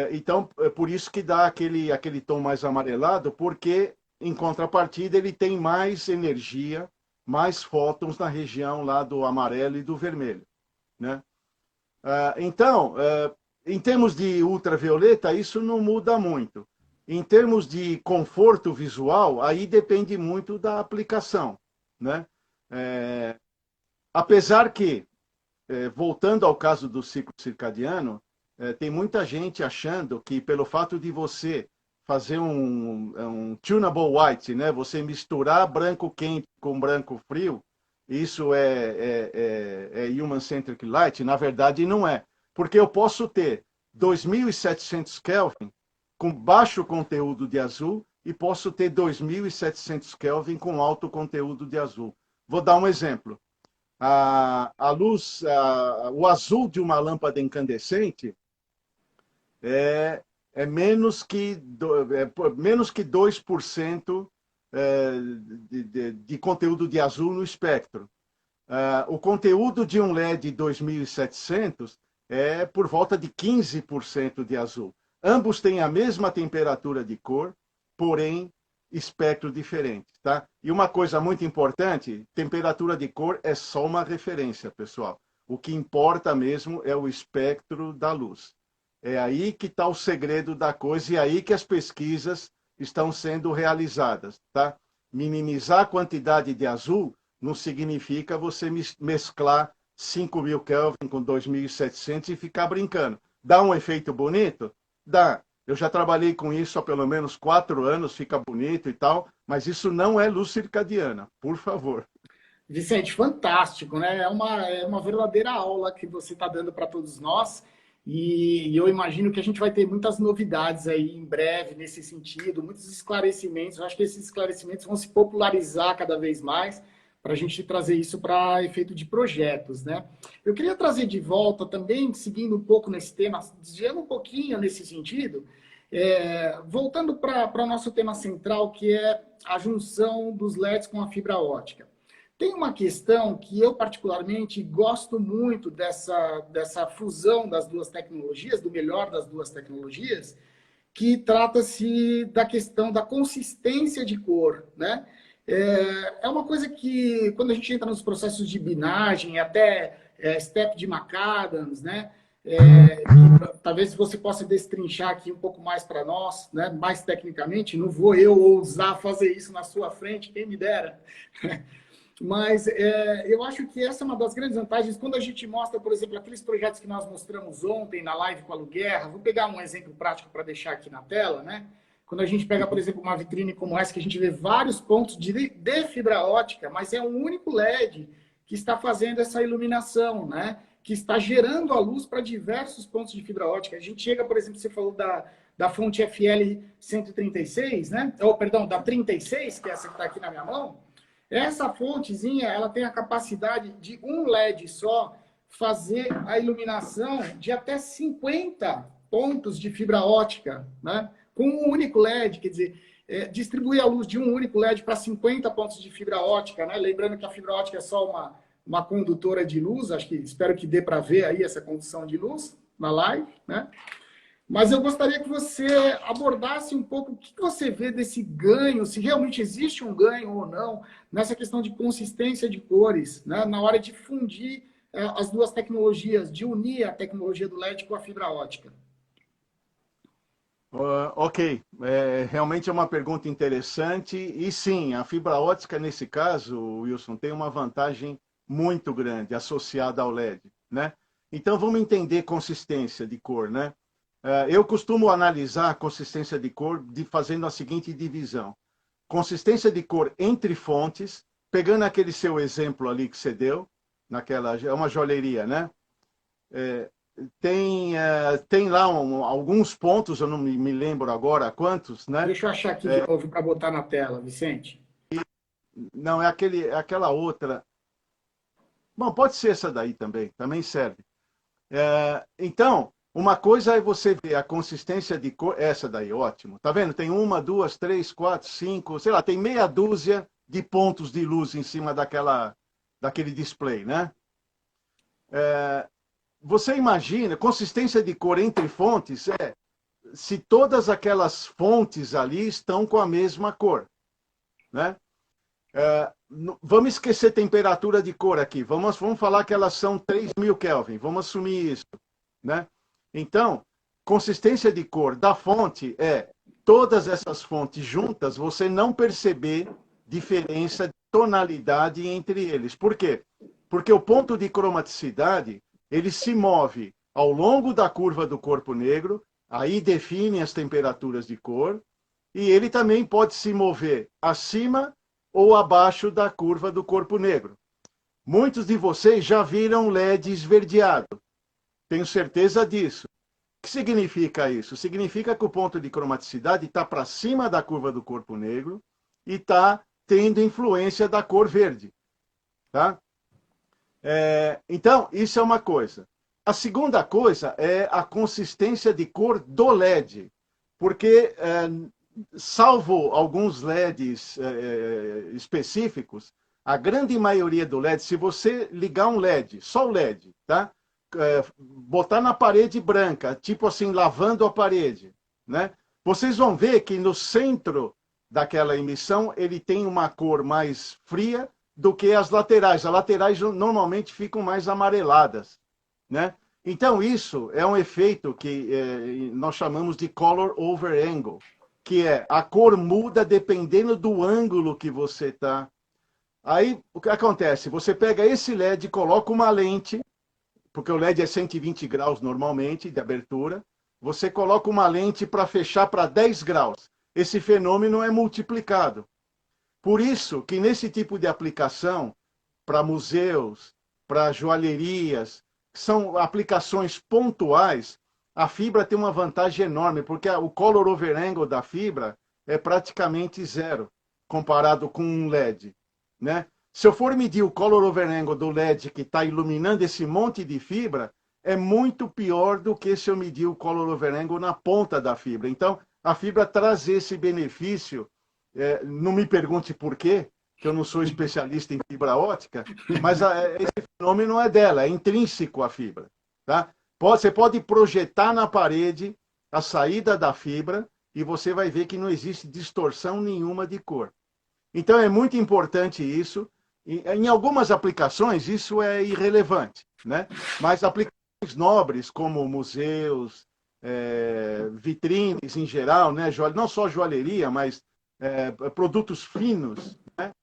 Então, é por isso que dá aquele tom mais amarelado, porque, em contrapartida, ele tem mais energia, mais fótons na região lá do amarelo e do vermelho, né? Então, em termos de ultravioleta, isso não muda muito. Em termos de conforto visual, aí depende muito da aplicação, né? Apesar que, voltando ao caso do ciclo circadiano, tem muita gente achando que pelo fato de você fazer um tunable white, né? Você misturar branco quente com branco frio, isso é human-centric light. Na verdade, não é. Porque eu posso ter 2.700 Kelvin com baixo conteúdo de azul e posso ter 2.700 Kelvin com alto conteúdo de azul. Vou dar um exemplo. A luz, o azul de uma lâmpada incandescente é menos que 2% de conteúdo de azul no espectro. O conteúdo de um LED 2700 é por volta de 15% de azul. Ambos têm a mesma temperatura de cor, porém espectro diferente, tá? E uma coisa muito importante, temperatura de cor é só uma referência, pessoal. O que importa mesmo é o espectro da luz. É aí que está o segredo da coisa e é aí que as pesquisas estão sendo realizadas, tá? Minimizar a quantidade de azul não significa você mesclar 5.000 Kelvin com 2.700 e ficar brincando. Dá um efeito bonito? Dá. Eu já trabalhei com isso há pelo menos 4 anos, fica bonito e tal, mas isso não é luz circadiana, por favor. Vicente, fantástico, né? É uma verdadeira aula que você está dando para todos nós. E eu imagino que a gente vai ter muitas novidades aí em breve nesse sentido, muitos esclarecimentos. Eu acho que esses esclarecimentos vão se popularizar cada vez mais para a gente trazer isso para efeito de projetos, né? Eu queria trazer de volta também, seguindo um pouco nesse tema, desviando um pouquinho nesse sentido, voltando para o nosso tema central, que é a junção dos LEDs com a fibra ótica. Tem uma questão que eu particularmente gosto muito dessa fusão das duas tecnologias, do melhor das duas tecnologias, que trata-se da questão da consistência de cor, né? É uma coisa que, quando a gente entra nos processos de binagem, até step de McAdams, né? Talvez você possa destrinchar aqui um pouco mais para nós, né? Mais tecnicamente, não vou eu ousar fazer isso na sua frente, quem me dera. Mas eu acho que essa é uma das grandes vantagens. Quando a gente mostra, por exemplo, aqueles projetos que nós mostramos ontem na live com a Lu Guerra, vou pegar um exemplo prático para deixar aqui na tela, né? Quando a gente pega, por exemplo, uma vitrine como essa, que a gente vê vários pontos de fibra ótica, mas é um único LED que está fazendo essa iluminação, né? Que está gerando a luz para diversos pontos de fibra ótica. A gente chega, por exemplo, você falou da fonte FL136, né? Ou, perdão, da 36, que é essa que está aqui na minha mão. Essa fontezinha, ela tem a capacidade de um LED só fazer a iluminação de até 50 pontos de fibra ótica, né? Com um único LED, quer dizer, distribuir a luz de um único LED para 50 pontos de fibra ótica, né? Lembrando que a fibra ótica é só uma condutora de luz, espero que dê para ver aí essa condução de luz na live, né? Mas eu gostaria que você abordasse um pouco o que você vê desse ganho, se realmente existe um ganho ou não, nessa questão de consistência de cores, né? Na hora de fundir as duas tecnologias, de unir a tecnologia do LED com a fibra ótica. Ok, realmente é uma pergunta interessante. E sim, a fibra ótica, nesse caso, Wilson, tem uma vantagem muito grande associada ao LED, né? Então, vamos entender consistência de cor, né? Eu costumo analisar a consistência de cor fazendo a seguinte divisão. Consistência de cor entre fontes, pegando aquele seu exemplo ali que você deu, é uma joalheria, né? Tem lá alguns pontos, eu não me lembro agora quantos, né? Deixa eu achar aqui de novo para botar na tela, Vicente. Não, é aquela outra. Bom, pode ser essa daí também serve. Então, uma coisa é você ver a consistência de cor, essa daí, ótimo. Tá vendo? Tem uma, duas, três, quatro, cinco, sei lá, tem meia dúzia de pontos de luz em cima daquele display, né? Você imagina, consistência de cor entre fontes se todas aquelas fontes ali estão com a mesma cor, né? Vamos esquecer temperatura de cor aqui. Vamos falar que elas são 3.000 Kelvin. Vamos assumir isso, né? Então, consistência de cor da fonte todas essas fontes juntas, você não perceber diferença de tonalidade entre eles. Por quê? Porque o ponto de cromaticidade, ele se move ao longo da curva do corpo negro, aí define as temperaturas de cor, e ele também pode se mover acima ou abaixo da curva do corpo negro. Muitos de vocês já viram LED esverdeado. Tenho certeza disso. O que significa isso? Significa que o ponto de cromaticidade está para cima da curva do corpo negro e está tendo influência da cor verde. Tá? Então, isso é uma coisa. A segunda coisa é a consistência de cor do LED. Porque, salvo alguns LEDs específicos, a grande maioria do LED, se você ligar um LED, só o LED, tá? Botar na parede branca, tipo assim, lavando a parede, né? Vocês vão ver que no centro daquela emissão ele tem uma cor mais fria do que as laterais. As laterais normalmente ficam mais amareladas, né? Então isso é um efeito que nós chamamos de color over angle, que a cor muda dependendo do ângulo que você está. Aí o que acontece? Você pega esse LED, coloca uma lente, porque o LED é 120 graus normalmente de abertura, você coloca uma lente para fechar para 10 graus. Esse fenômeno é multiplicado. Por isso que nesse tipo de aplicação, para museus, para joalherias, são aplicações pontuais, a fibra tem uma vantagem enorme, porque o color over angle da fibra é praticamente zero, comparado com um LED, né? Se eu for medir o color over angle do LED que está iluminando esse monte de fibra, é muito pior do que se eu medir o color over angle na ponta da fibra. Então, a fibra traz esse benefício. Não me pergunte por quê, que eu não sou especialista em fibra ótica, mas esse fenômeno é dela, é intrínseco à fibra. Tá? Você pode projetar na parede a saída da fibra e você vai ver que não existe distorção nenhuma de cor. Então, é muito importante isso. Em algumas aplicações, isso é irrelevante, né? Mas aplicações nobres, como museus, vitrines em geral, né? Não só joalheria, mas produtos finos, né?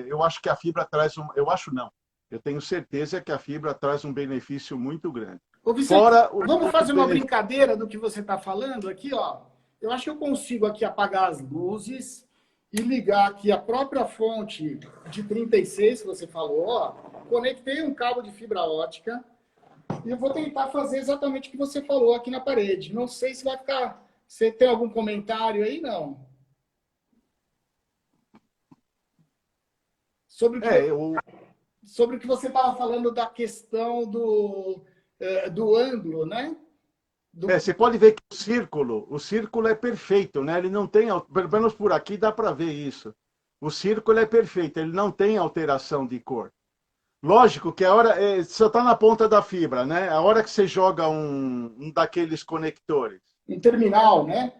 Eu acho que a fibra traz eu acho não. Eu tenho certeza que a fibra traz um benefício muito grande. Ô, Vicente, vamos fazer uma brincadeira do que você está falando aqui, ó. Eu acho que eu consigo aqui apagar as luzes e ligar aqui a própria fonte de 36 que você falou, ó. Conectei um cabo de fibra ótica e eu vou tentar fazer exatamente o que você falou aqui na parede. Não sei se vai ficar... Você tem algum comentário aí? Não. Sobre o que você estava falando da questão do ângulo, né? Você pode ver que o círculo é perfeito, né? Ele não tem, pelo menos por aqui dá para ver isso. O círculo é perfeito, ele não tem alteração de cor. Lógico que a hora só está na ponta da fibra, né? A hora que você joga um daqueles conectores. Um terminal, né?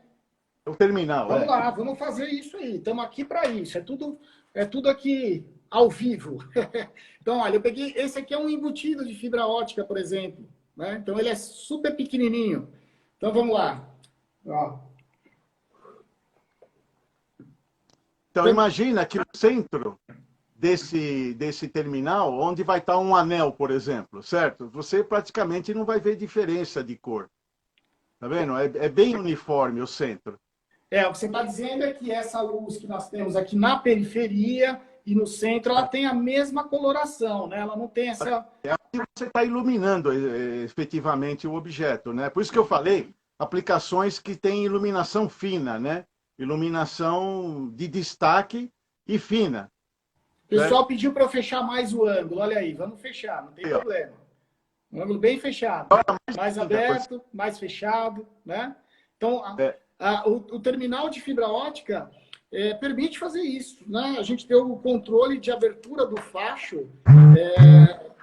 O terminal, Vamos lá, vamos fazer isso aí. Estamos aqui para isso. É tudo aqui ao vivo. Então, olha, eu peguei. Esse aqui é um embutido de fibra ótica, por exemplo. Né? Então, ele é super pequenininho. Então, vamos lá. Ó. Então, imagina que no centro desse terminal, onde vai estar um anel, por exemplo, certo? Você praticamente não vai ver diferença de cor. Tá vendo? É bem uniforme o centro. O que você está dizendo é que essa luz que nós temos aqui na periferia e no centro, ela tem a mesma coloração, né? Ela não tem essa... É aqui você está iluminando efetivamente o objeto, né? Por isso que eu falei, aplicações que têm iluminação fina, né? Iluminação de destaque e fina. O pessoal pediu para eu fechar mais o ângulo. Olha aí, vamos fechar, não tem problema. Um ângulo bem fechado. Mais aberto, mais fechado, né? Então, o terminal de fibra ótica permite fazer isso, né? A gente tem o controle de abertura do facho.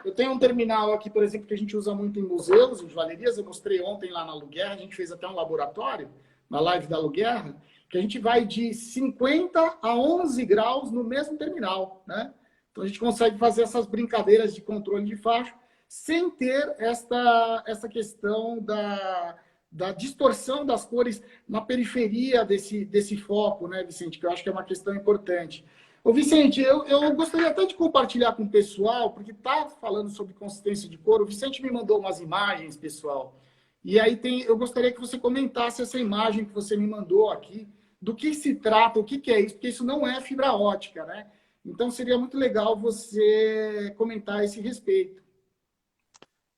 Eu tenho um terminal aqui, por exemplo, que a gente usa muito em museus, em joalherias. Eu mostrei ontem lá na Aluguerra, a gente fez até um laboratório, na live da Aluguerra, que a gente vai de 50 a 11 graus no mesmo terminal, né? Então, a gente consegue fazer essas brincadeiras de controle de facho sem ter essa questão da distorção das cores na periferia desse foco, né, Vicente? Que eu acho que é uma questão importante. Ô, Vicente, eu gostaria até de compartilhar com o pessoal, porque está falando sobre consistência de cor. O Vicente me mandou umas imagens, pessoal. E aí eu gostaria que você comentasse essa imagem que você me mandou aqui, do que se trata, o que é isso, porque isso não é fibra ótica, né? Então, seria muito legal você comentar a esse respeito.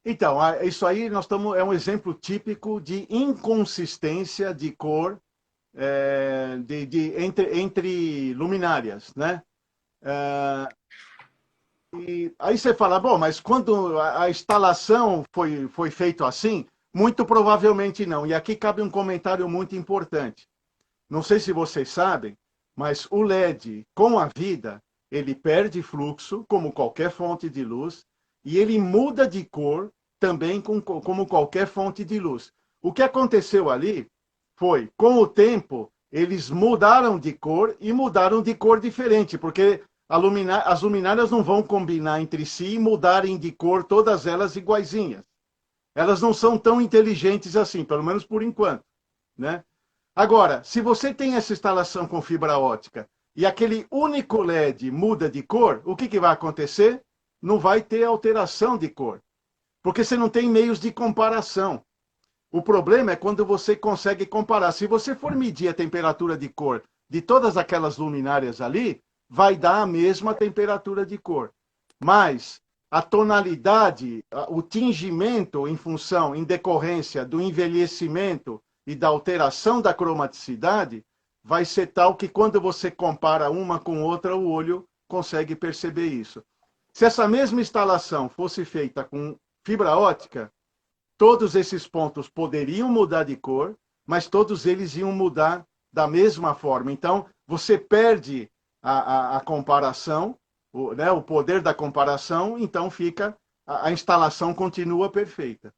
Então, isso aí é um exemplo típico de inconsistência de cor entre luminárias, né? E aí você fala, bom, mas quando a instalação foi feita assim, muito provavelmente não. E aqui cabe um comentário muito importante. Não sei se vocês sabem, mas o LED, com a vida, ele perde fluxo, como qualquer fonte de luz, e ele muda de cor também como qualquer fonte de luz. O que aconteceu ali foi, com o tempo, eles mudaram de cor e mudaram de cor diferente, porque as luminárias não vão combinar entre si e mudarem de cor todas elas iguaizinhas. Elas não são tão inteligentes assim, pelo menos por enquanto, né? Agora, se você tem essa instalação com fibra ótica e aquele único LED muda de cor, o que vai acontecer? Não vai ter alteração de cor, porque você não tem meios de comparação. O problema é quando você consegue comparar. Se você for medir a temperatura de cor de todas aquelas luminárias ali, vai dar a mesma temperatura de cor. Mas a tonalidade, o tingimento em decorrência do envelhecimento e da alteração da cromaticidade, vai ser tal que quando você compara uma com outra, o olho consegue perceber isso. Se essa mesma instalação fosse feita com fibra ótica, todos esses pontos poderiam mudar de cor, mas todos eles iam mudar da mesma forma. Então, você perde a comparação, o poder da comparação, então a instalação continua perfeita.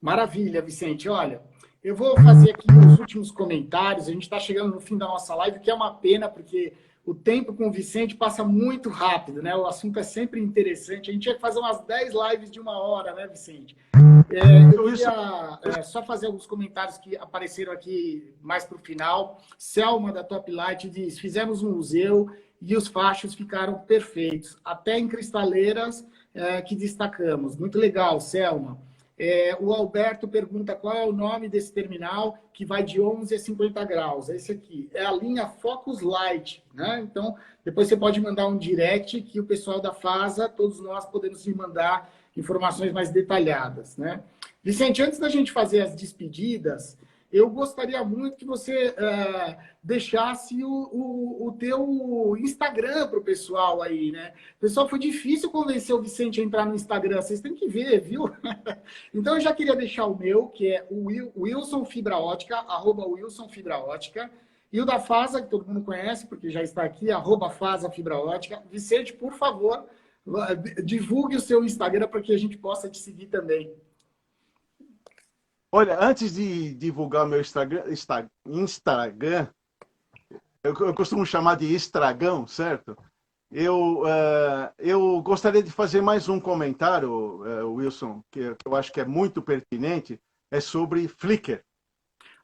Maravilha, Vicente. Olha, eu vou fazer aqui os últimos comentários. A gente está chegando no fim da nossa live, que é uma pena, porque o tempo com o Vicente passa muito rápido, né? O assunto é sempre interessante. A gente ia fazer umas 10 lives de 1 hora, né, Vicente? Eu queria só fazer alguns comentários que apareceram aqui mais para o final. Selma, da Top Light, diz: fizemos um museu e os fachos ficaram perfeitos, até em cristaleiras que destacamos. Muito legal, Selma. O Alberto pergunta qual é o nome desse terminal que vai de 11 a 50 graus. É esse aqui. É a linha Focuslight, né? Então, depois você pode mandar um direct que o pessoal da FASA, todos nós podemos lhe mandar informações mais detalhadas, né? Vicente, antes da gente fazer as despedidas, eu gostaria muito que você deixasse o teu Instagram para o pessoal aí, né? Pessoal, foi difícil convencer o Vicente a entrar no Instagram, vocês têm que ver, viu? Então, eu já queria deixar o meu, que é o Wilson Fibra Ótica, @Wilson Fibra Ótica, e o da FASA, que todo mundo conhece, porque já está aqui, @FASA Fibra Ótica. Vicente, por favor, divulgue o seu Instagram para que a gente possa te seguir também. Olha, antes de divulgar o meu Instagram, eu costumo chamar de estragão, certo? Eu gostaria de fazer mais um comentário, Wilson, que eu acho que é muito pertinente, é sobre Flickr.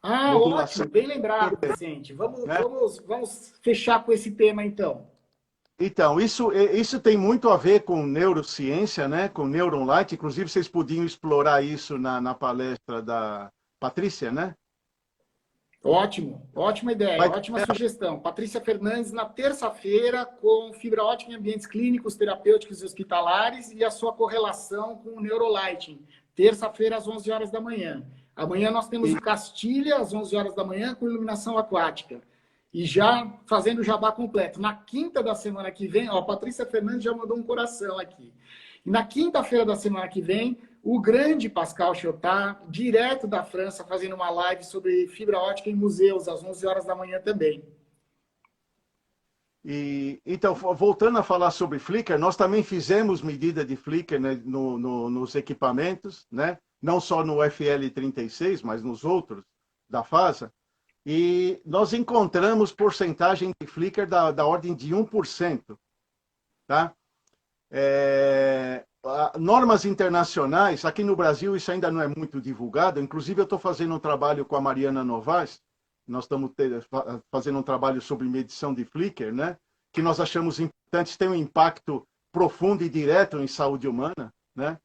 Ah, Modulação, ótimo, bem lembrado, Vicente. né? Vamos fechar com esse tema, então. Então, isso tem muito a ver com neurociência, né? Com NeuronLight. Inclusive, vocês podiam explorar isso na palestra da Patrícia, né? Ótimo, ótima ideia, Mas, ótima sugestão. Patrícia Fernandes, na terça-feira, com fibra ótica em ambientes clínicos, terapêuticos e hospitalares e a sua correlação com o Neurolighting. Terça-feira, às 11 horas da manhã. Amanhã nós temos o Castilha, às 11 horas da manhã, com iluminação aquática. E já fazendo o jabá completo. Na quinta da semana que vem, ó, a Patrícia Fernandes já mandou um coração aqui. E na quinta-feira da semana que vem, o grande Pascal Chiotard, direto da França, fazendo uma live sobre fibra ótica em museus, às 11 horas da manhã também. Então, voltando a falar sobre Flickr, nós também fizemos medida de Flickr, né, nos equipamentos, né? Não só no FL36, mas nos outros da FASA. E nós encontramos porcentagem de Flickr da ordem de 1%. Tá? Normas internacionais, aqui no Brasil isso ainda não é muito divulgado, inclusive eu estou fazendo um trabalho com a Mariana Novaes, nós estamos fazendo um trabalho sobre medição de Flickr, né? Que nós achamos importante, tem um impacto profundo e direto em saúde humana. Né?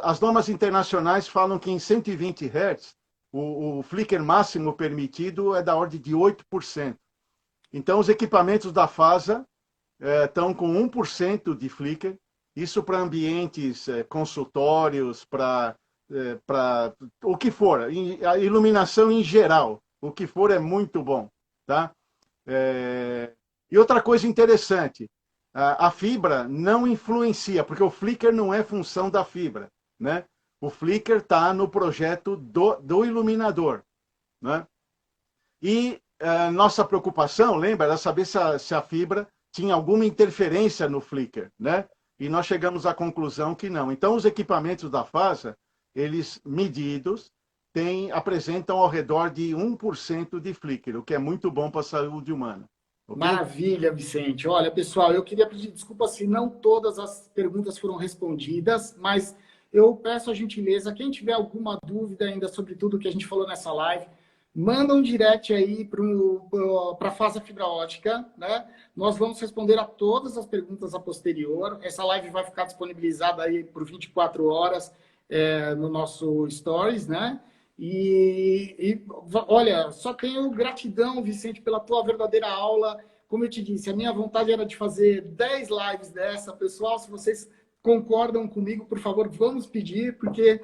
As normas internacionais falam que em 120 Hz, o Flickr máximo permitido é da ordem de 8%. Então, os equipamentos da FASA estão com 1% de Flickr, isso para ambientes, consultórios, para o que for, a iluminação em geral, o que for é muito bom. Tá? E outra coisa interessante, a fibra não influencia, porque o Flickr não é função da fibra, né? O Flickr está no projeto do iluminador. Né? E nossa preocupação, lembra, era saber se a fibra tinha alguma interferência no Flickr. Né? E nós chegamos à conclusão que não. Então, os equipamentos da FASA, eles medidos, apresentam ao redor de 1% de Flickr, o que é muito bom para a saúde humana. Okay? Maravilha, Vicente. Olha, pessoal, eu queria pedir desculpa se não todas as perguntas foram respondidas, mas eu peço a gentileza, quem tiver alguma dúvida ainda sobre tudo que a gente falou nessa live, manda um direct aí para a FASA Fibra Ótica, né? Nós vamos responder a todas as perguntas a posterior. Essa live vai ficar disponibilizada aí por 24 horas no nosso Stories, né? Olha, só tenho gratidão, Vicente, pela tua verdadeira aula. Como eu te disse, a minha vontade era de fazer 10 lives dessa. Pessoal, se vocês concordam comigo, por favor, vamos pedir, porque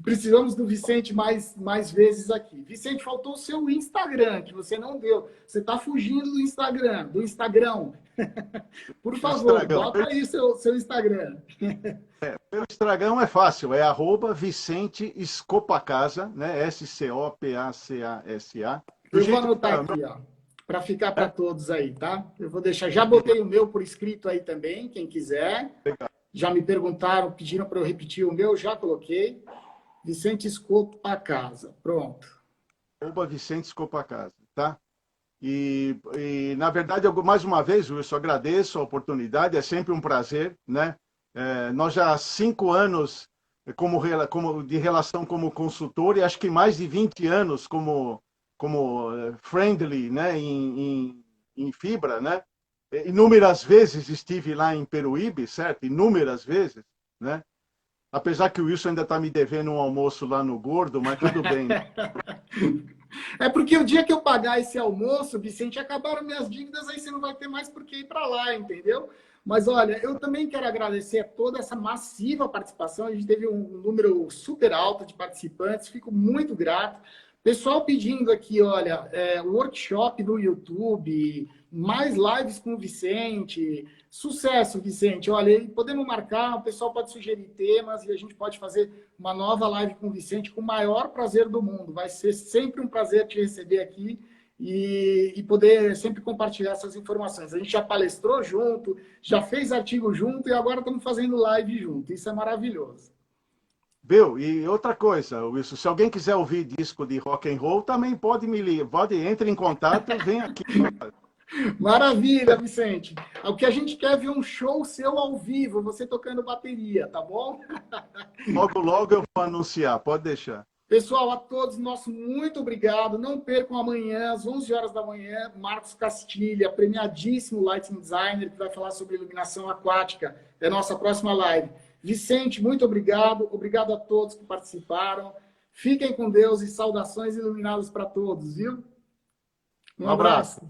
precisamos do Vicente mais vezes aqui. Vicente, faltou o seu Instagram, que você não deu. Você está fugindo do Instagram. Por favor, bota aí seu Instagram. O Instagram é fácil, é @Vicente Scopacasa, né? SCOPACASA. Eu vou anotar aqui, ó, para ficar para todos aí, tá? Eu vou deixar, já botei o meu por escrito aí também, quem quiser. Legal. Já me perguntaram, pediram para eu repetir o meu, já coloquei. Vicente Scopacasa, pronto. Vicente Scopacasa, tá? E, na verdade, mais uma vez, Wilson, agradeço a oportunidade, é sempre um prazer, né? Nós já há 5 anos de relação como consultor e acho que mais de 20 anos como friendly, né? em fibra, né? Inúmeras vezes estive lá em Peruíbe, certo? Inúmeras vezes, né? Apesar que o Wilson ainda está me devendo um almoço lá no Gordo, mas tudo bem. É porque o dia que eu pagar esse almoço, Vicente, acabaram minhas dívidas, aí você não vai ter mais por que ir para lá, entendeu? Mas olha, eu também quero agradecer a toda essa massiva participação. A gente teve um número super alto de participantes, fico muito grato. Pessoal pedindo aqui, olha, workshop no YouTube, mais lives com o Vicente. Sucesso, Vicente. Olha, e podemos marcar, o pessoal pode sugerir temas e a gente pode fazer uma nova live com o Vicente com o maior prazer do mundo. Vai ser sempre um prazer te receber aqui e poder sempre compartilhar essas informações. A gente já palestrou junto, já fez artigo junto e agora estamos fazendo live junto. Isso é maravilhoso. Viu? E outra coisa, Wilson, se alguém quiser ouvir disco de rock and roll, também pode me ligar, pode entre em contato e vem aqui. Maravilha, Vicente. O que a gente quer é ver um show seu ao vivo, você tocando bateria, tá bom? Logo, logo eu vou anunciar, pode deixar. Pessoal, a todos, nosso muito obrigado. Não percam amanhã, às 11 horas da manhã, Marcos Castilha, premiadíssimo lighting designer, que vai falar sobre iluminação aquática. É a nossa próxima live. Vicente, muito obrigado. Obrigado a todos que participaram. Fiquem com Deus e saudações iluminadas para todos, viu? Um abraço.